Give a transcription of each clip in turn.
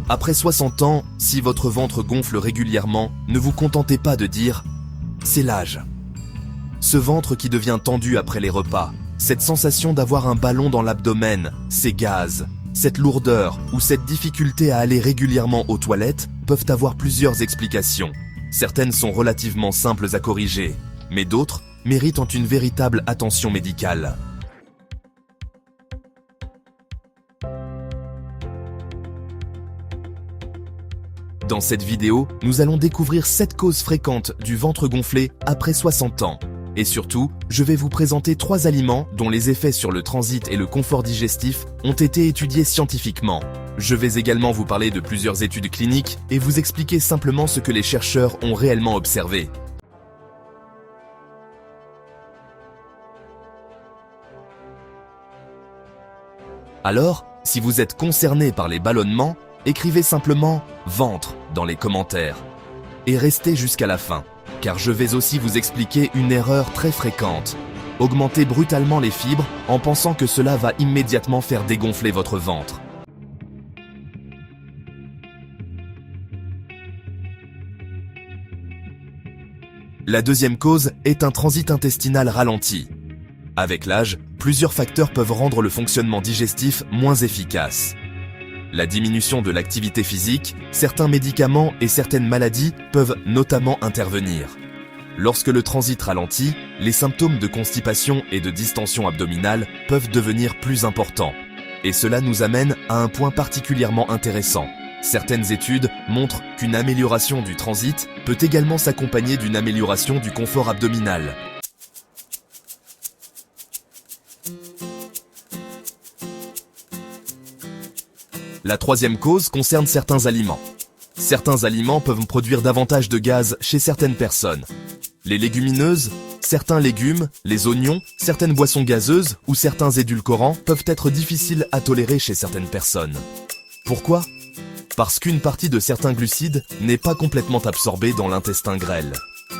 Après 60 ans, si votre ventre gonfle régulièrement, ne vous contentez pas de dire « c'est l'âge ». Ce ventre qui devient tendu après les repas, cette sensation d'avoir un ballon dans l'abdomen, ces gaz, cette lourdeur ou cette difficulté à aller régulièrement aux toilettes peuvent avoir plusieurs explications. Certaines sont relativement simples à corriger, mais d'autres méritent une véritable attention médicale. Dans cette vidéo, nous allons découvrir 7 causes fréquentes du ventre gonflé après 60 ans. Et surtout, je vais vous présenter 3 aliments dont les effets sur le transit et le confort digestif ont été étudiés scientifiquement. Je vais également vous parler de plusieurs études cliniques et vous expliquer simplement ce que les chercheurs ont réellement observé. Alors, si vous êtes concerné par les ballonnements, écrivez simplement « ventre » dans les commentaires. Et restez jusqu'à la fin, car je vais aussi vous expliquer une erreur très fréquente. Augmentez brutalement les fibres en pensant que cela va immédiatement faire dégonfler votre ventre. La deuxième cause est un transit intestinal ralenti. Avec l'âge, plusieurs facteurs peuvent rendre le fonctionnement digestif moins efficace. La diminution de l'activité physique, certains médicaments et certaines maladies peuvent notamment intervenir. Lorsque le transit ralentit, les symptômes de constipation et de distension abdominale peuvent devenir plus importants. Et cela nous amène à un point particulièrement intéressant. Certaines études montrent qu'une amélioration du transit peut également s'accompagner d'une amélioration du confort abdominal. La troisième cause concerne certains aliments. Certains aliments peuvent produire davantage de gaz chez certaines personnes. Les légumineuses, certains légumes, les oignons, certaines boissons gazeuses ou certains édulcorants peuvent être difficiles à tolérer chez certaines personnes. Pourquoi ? Parce qu'une partie de certains glucides n'est pas complètement absorbée dans l'intestin grêle.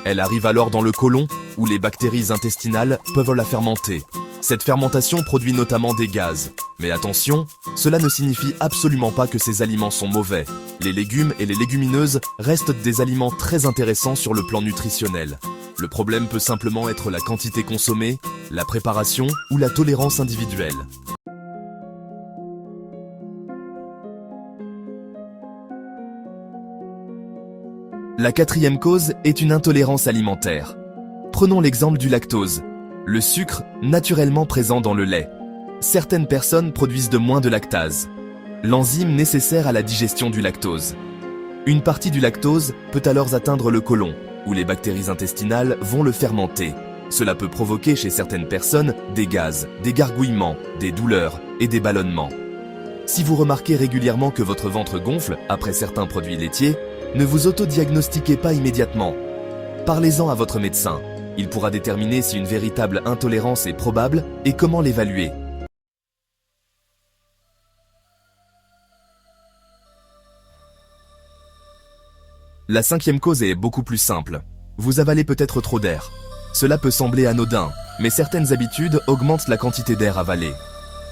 Elle arrive alors dans le côlon, où les bactéries intestinales peuvent la fermenter. Cette fermentation produit notamment des gaz. Mais attention, cela ne signifie absolument pas que ces aliments sont mauvais. Les légumes et les légumineuses restent des aliments très intéressants sur le plan nutritionnel. Le problème peut simplement être la quantité consommée, la préparation ou la tolérance individuelle. La quatrième cause est une intolérance alimentaire. Prenons l'exemple du lactose, le sucre naturellement présent dans le lait. Certaines personnes produisent de moins de lactase, l'enzyme nécessaire à la digestion du lactose. Une partie du lactose peut alors atteindre le côlon, où les bactéries intestinales vont le fermenter. Cela peut provoquer chez certaines personnes des gaz, des gargouillements, des douleurs et des ballonnements. Si vous remarquez régulièrement que votre ventre gonfle après certains produits laitiers, ne vous autodiagnostiquez pas immédiatement. Parlez-en à votre médecin. Il pourra déterminer si une véritable intolérance est probable et comment l'évaluer. La cinquième cause est beaucoup plus simple. Vous avalez peut-être trop d'air. Cela peut sembler anodin, mais certaines habitudes augmentent la quantité d'air avalé.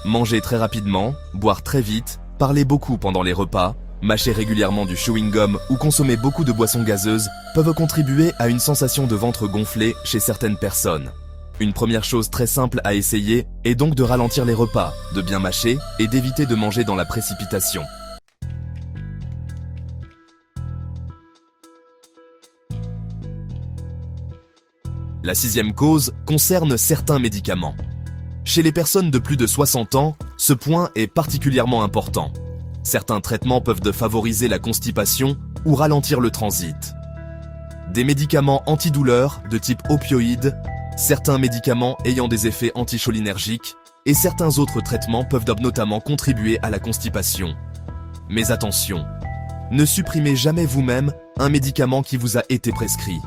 Manger très rapidement, boire très vite, parler beaucoup pendant les repas, mâcher régulièrement du chewing-gum ou consommer beaucoup de boissons gazeuses peuvent contribuer à une sensation de ventre gonflé chez certaines personnes. Une première chose très simple à essayer est donc de ralentir les repas, de bien mâcher et d'éviter de manger dans la précipitation. La sixième cause concerne certains médicaments. Chez les personnes de plus de 60 ans, ce point est particulièrement important. Certains traitements peuvent favoriser la constipation ou ralentir le transit. Des médicaments antidouleurs de type opioïdes, certains médicaments ayant des effets anticholinergiques et certains autres traitements peuvent notamment contribuer à la constipation. Mais attention, ne supprimez jamais vous-même un médicament qui vous a été prescrit.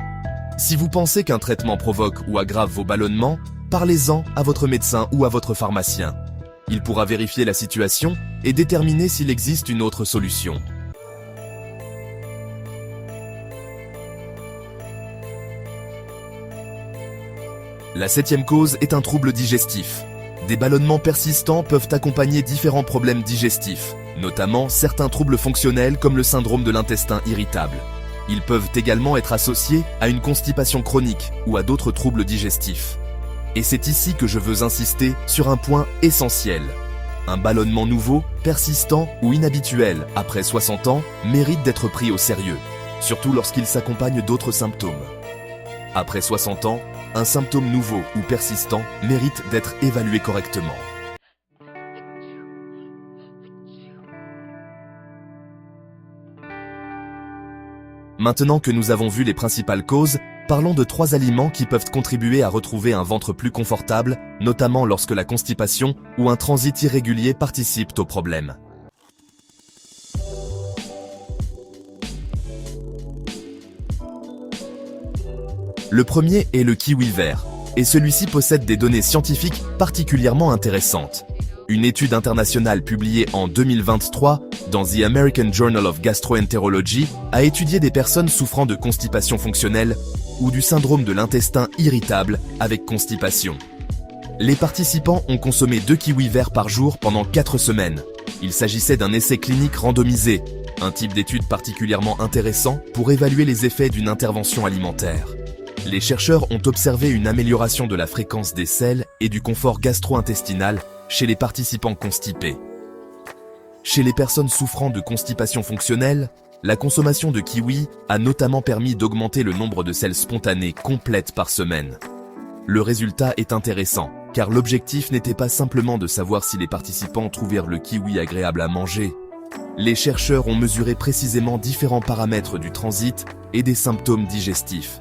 Si vous pensez qu'un traitement provoque ou aggrave vos ballonnements, parlez-en à votre médecin ou à votre pharmacien. Il pourra vérifier la situation et déterminer s'il existe une autre solution. La septième cause est un trouble digestif. Des ballonnements persistants peuvent accompagner différents problèmes digestifs. notamment certains troubles fonctionnels comme le syndrome de l'intestin irritable. Ils peuvent également être associés à une constipation chronique ou à d'autres troubles digestifs. Et c'est ici que je veux insister sur un point essentiel. Un ballonnement nouveau, persistant ou inhabituel après 60 ans mérite d'être pris au sérieux, surtout lorsqu'il s'accompagne d'autres symptômes. Après 60 ans, un symptôme nouveau ou persistant mérite d'être évalué correctement. Maintenant que nous avons vu les principales causes, parlons de 3 aliments qui peuvent contribuer à retrouver un ventre plus confortable, notamment lorsque la constipation ou un transit irrégulier participent au problème. Le premier est le kiwi vert, et celui-ci possède des données scientifiques particulièrement intéressantes. Une étude internationale publiée en 2023 dans The American Journal of Gastroenterology a étudié des personnes souffrant de constipation fonctionnelle ou du syndrome de l'intestin irritable avec constipation. Les participants ont consommé 2 kiwis verts par jour pendant 4 semaines. Il s'agissait d'un essai clinique randomisé, un type d'étude particulièrement intéressant pour évaluer les effets d'une intervention alimentaire. Les chercheurs ont observé une amélioration de la fréquence des selles et du confort gastro-intestinal chez les participants constipés. Chez les personnes souffrant de constipation fonctionnelle, la consommation de kiwi a notamment permis d'augmenter le nombre de selles spontanées complètes par semaine. Le résultat est intéressant, car l'objectif n'était pas simplement de savoir si les participants trouvèrent le kiwi agréable à manger. Les chercheurs ont mesuré précisément différents paramètres du transit et des symptômes digestifs.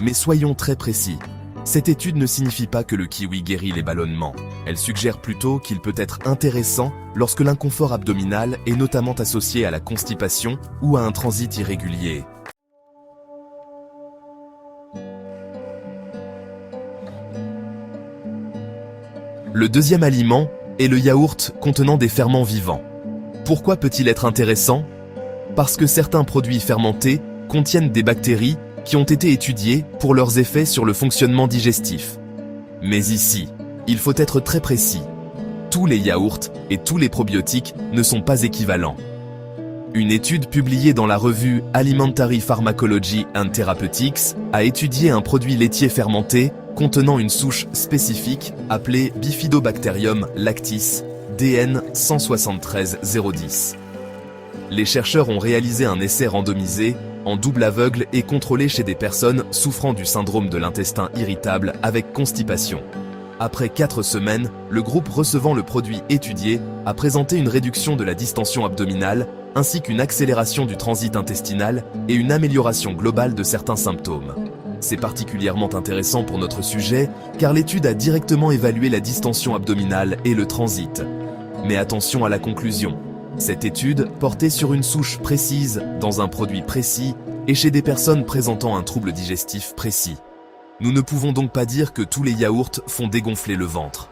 Mais soyons très précis. Cette étude ne signifie pas que le kiwi guérit les ballonnements. Elle suggère plutôt qu'il peut être intéressant lorsque l'inconfort abdominal est notamment associé à la constipation ou à un transit irrégulier. Le deuxième aliment est le yaourt contenant des ferments vivants. Pourquoi peut-il être intéressant? Parce que certains produits fermentés contiennent des bactéries qui ont été étudiés pour leurs effets sur le fonctionnement digestif. Mais ici, il faut être très précis. Tous les yaourts et tous les probiotiques ne sont pas équivalents. Une étude publiée dans la revue Alimentary Pharmacology and Therapeutics a étudié un produit laitier fermenté contenant une souche spécifique appelée Bifidobacterium lactis DN 173010. Les chercheurs ont réalisé un essai randomisé en double aveugle et contrôlé chez des personnes souffrant du syndrome de l'intestin irritable avec constipation. Après 4 semaines, le groupe recevant le produit étudié a présenté une réduction de la distension abdominale ainsi qu'une accélération du transit intestinal et une amélioration globale de certains symptômes. C'est particulièrement intéressant pour notre sujet car l'étude a directement évalué la distension abdominale et le transit. Mais attention à la conclusion. Cette étude portait sur une souche précise, dans un produit précis, et chez des personnes présentant un trouble digestif précis. Nous ne pouvons donc pas dire que tous les yaourts font dégonfler le ventre.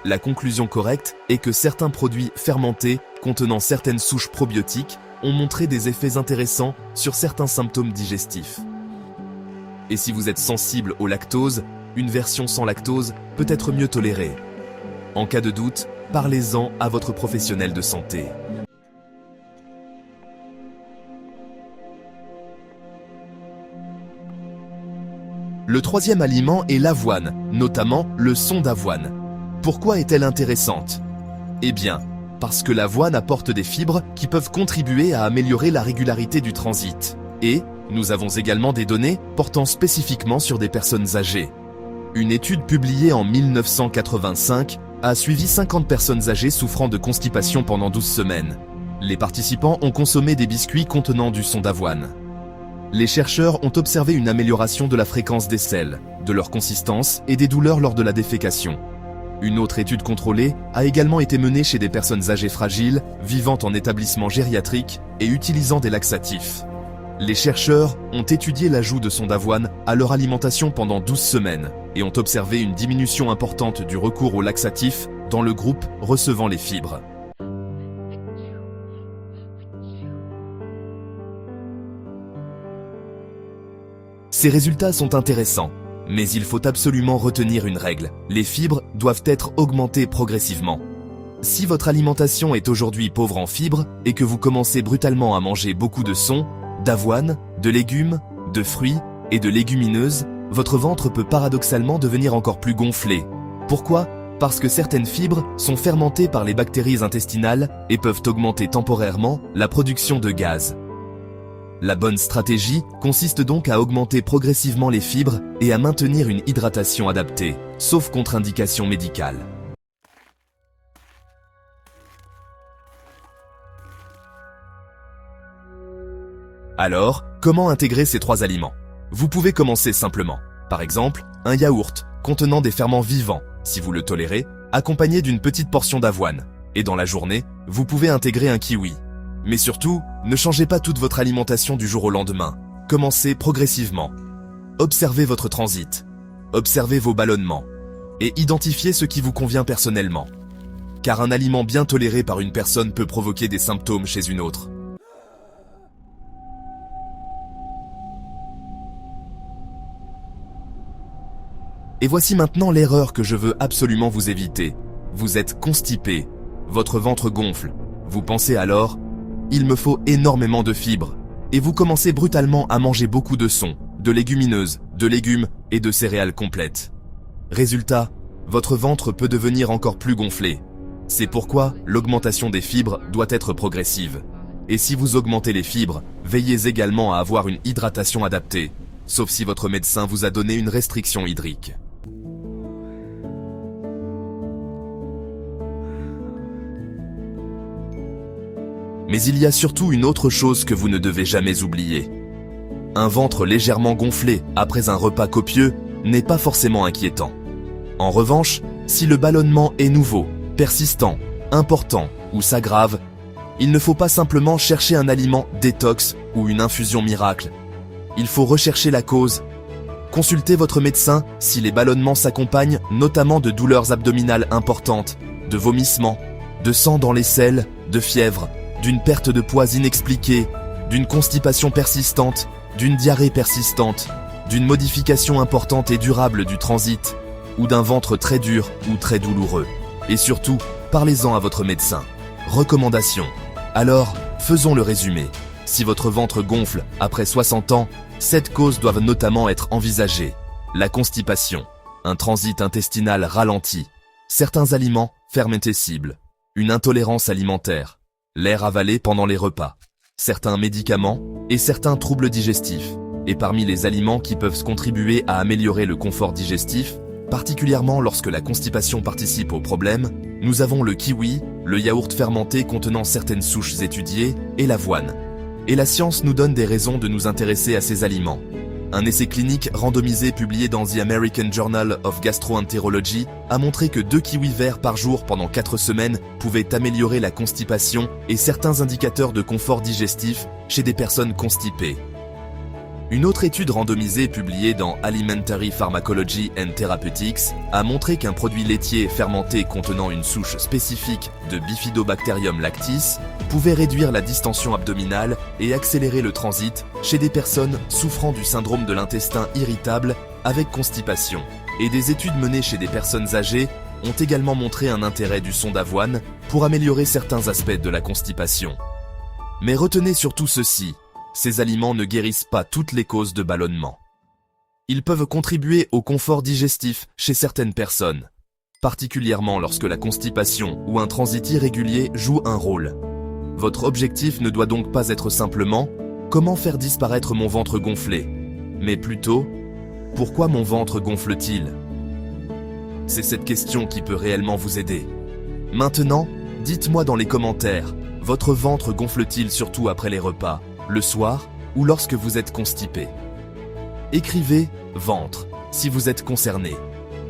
La conclusion correcte est que certains produits fermentés contenant certaines souches probiotiques ont montré des effets intéressants sur certains symptômes digestifs. Et si vous êtes sensible au lactose, une version sans lactose peut être mieux tolérée. En cas de doute, parlez-en à votre professionnel de santé. Le troisième aliment est l'avoine, notamment le son d'avoine. Pourquoi est-elle intéressante? Eh bien, parce que l'avoine apporte des fibres qui peuvent contribuer à améliorer la régularité du transit. Et nous avons également des données portant spécifiquement sur des personnes âgées. Une étude publiée en 1985 a suivi 50 personnes âgées souffrant de constipation pendant 12 semaines. Les participants ont consommé des biscuits contenant du son d'avoine. Les chercheurs ont observé une amélioration de la fréquence des selles, de leur consistance et des douleurs lors de la défécation. Une autre étude contrôlée a également été menée chez des personnes âgées fragiles, vivant en établissement gériatrique et utilisant des laxatifs. Les chercheurs ont étudié l'ajout de son d'avoine à leur alimentation pendant 12 semaines et ont observé une diminution importante du recours aux laxatifs dans le groupe recevant les fibres. Ces résultats sont intéressants, mais il faut absolument retenir une règle. Les fibres doivent être augmentées progressivement. Si votre alimentation est aujourd'hui pauvre en fibres et que vous commencez brutalement à manger beaucoup de son, d'avoine, de légumes, de fruits et de légumineuses, votre ventre peut paradoxalement devenir encore plus gonflé. Pourquoi ? Parce que certaines fibres sont fermentées par les bactéries intestinales et peuvent augmenter temporairement la production de gaz. La bonne stratégie consiste donc à augmenter progressivement les fibres et à maintenir une hydratation adaptée, sauf contre-indication médicale. Alors, comment intégrer ces 3 aliments ? Vous pouvez commencer simplement. Par exemple, un yaourt contenant des ferments vivants, si vous le tolérez, accompagné d'une petite portion d'avoine. Et dans la journée, vous pouvez intégrer un kiwi. Mais surtout, ne changez pas toute votre alimentation du jour au lendemain. Commencez progressivement. Observez votre transit. Observez vos ballonnements. Et identifiez ce qui vous convient personnellement. Car un aliment bien toléré par une personne peut provoquer des symptômes chez une autre. Et voici maintenant l'erreur que je veux absolument vous éviter. Vous êtes constipé, votre ventre gonfle. Vous pensez alors, il me faut énormément de fibres. Et vous commencez brutalement à manger beaucoup de son, de légumineuses, de légumes et de céréales complètes. Résultat, votre ventre peut devenir encore plus gonflé. C'est pourquoi l'augmentation des fibres doit être progressive. Et si vous augmentez les fibres, veillez également à avoir une hydratation adaptée, sauf si votre médecin vous a donné une restriction hydrique. Mais il y a surtout une autre chose que vous ne devez jamais oublier. Un ventre légèrement gonflé après un repas copieux n'est pas forcément inquiétant. En revanche, si le ballonnement est nouveau, persistant, important ou s'aggrave, il ne faut pas simplement chercher un aliment détox ou une infusion miracle. Il faut rechercher la cause. Consultez votre médecin si les ballonnements s'accompagnent notamment de douleurs abdominales importantes, de vomissements, de sang dans les selles, de fièvre, d'une perte de poids inexpliquée, d'une constipation persistante, d'une diarrhée persistante, d'une modification importante et durable du transit, ou d'un ventre très dur ou très douloureux. Et surtout, parlez-en à votre médecin. Recommandation. Alors, faisons le résumé. Si votre ventre gonfle après 60 ans, 7 causes doivent notamment être envisagées. La constipation, un transit intestinal ralenti, certains aliments fermentescibles, une intolérance alimentaire, l'air avalé pendant les repas, certains médicaments et certains troubles digestifs. Et parmi les aliments qui peuvent contribuer à améliorer le confort digestif, particulièrement lorsque la constipation participe au problème, nous avons le kiwi, le yaourt fermenté contenant certaines souches étudiées et l'avoine. Et la science nous donne des raisons de nous intéresser à ces aliments. Un essai clinique randomisé publié dans The American Journal of Gastroenterology a montré que 2 kiwis verts par jour pendant 4 semaines pouvaient améliorer la constipation et certains indicateurs de confort digestif chez des personnes constipées. Une autre étude randomisée publiée dans Alimentary Pharmacology and Therapeutics a montré qu'un produit laitier fermenté contenant une souche spécifique de Bifidobacterium lactis pouvait réduire la distension abdominale et accélérer le transit chez des personnes souffrant du syndrome de l'intestin irritable avec constipation. Et des études menées chez des personnes âgées ont également montré un intérêt du son d'avoine pour améliorer certains aspects de la constipation. Mais retenez surtout ceci. Ces aliments ne guérissent pas toutes les causes de ballonnement. Ils peuvent contribuer au confort digestif chez certaines personnes, particulièrement lorsque la constipation ou un transit irrégulier joue un rôle. Votre objectif ne doit donc pas être simplement « Comment faire disparaître mon ventre gonflé ?», mais plutôt « Pourquoi mon ventre gonfle-t-il » C'est cette question qui peut réellement vous aider. Maintenant, dites-moi dans les commentaires, votre ventre gonfle-t-il surtout après les repas, le soir ou lorsque vous êtes constipé? Écrivez « ventre » si vous êtes concerné.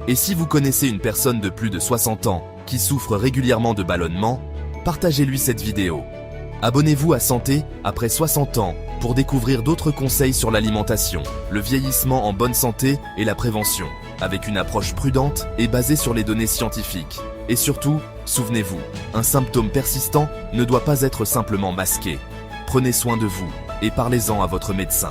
Et si vous connaissez une personne de plus de 60 ans qui souffre régulièrement de ballonnement, partagez-lui cette vidéo. Abonnez-vous à Santé après 60 ans pour découvrir d'autres conseils sur l'alimentation, le vieillissement en bonne santé et la prévention, avec une approche prudente et basée sur les données scientifiques. Et surtout, souvenez-vous, un symptôme persistant ne doit pas être simplement masqué. Prenez soin de vous et parlez-en à votre médecin.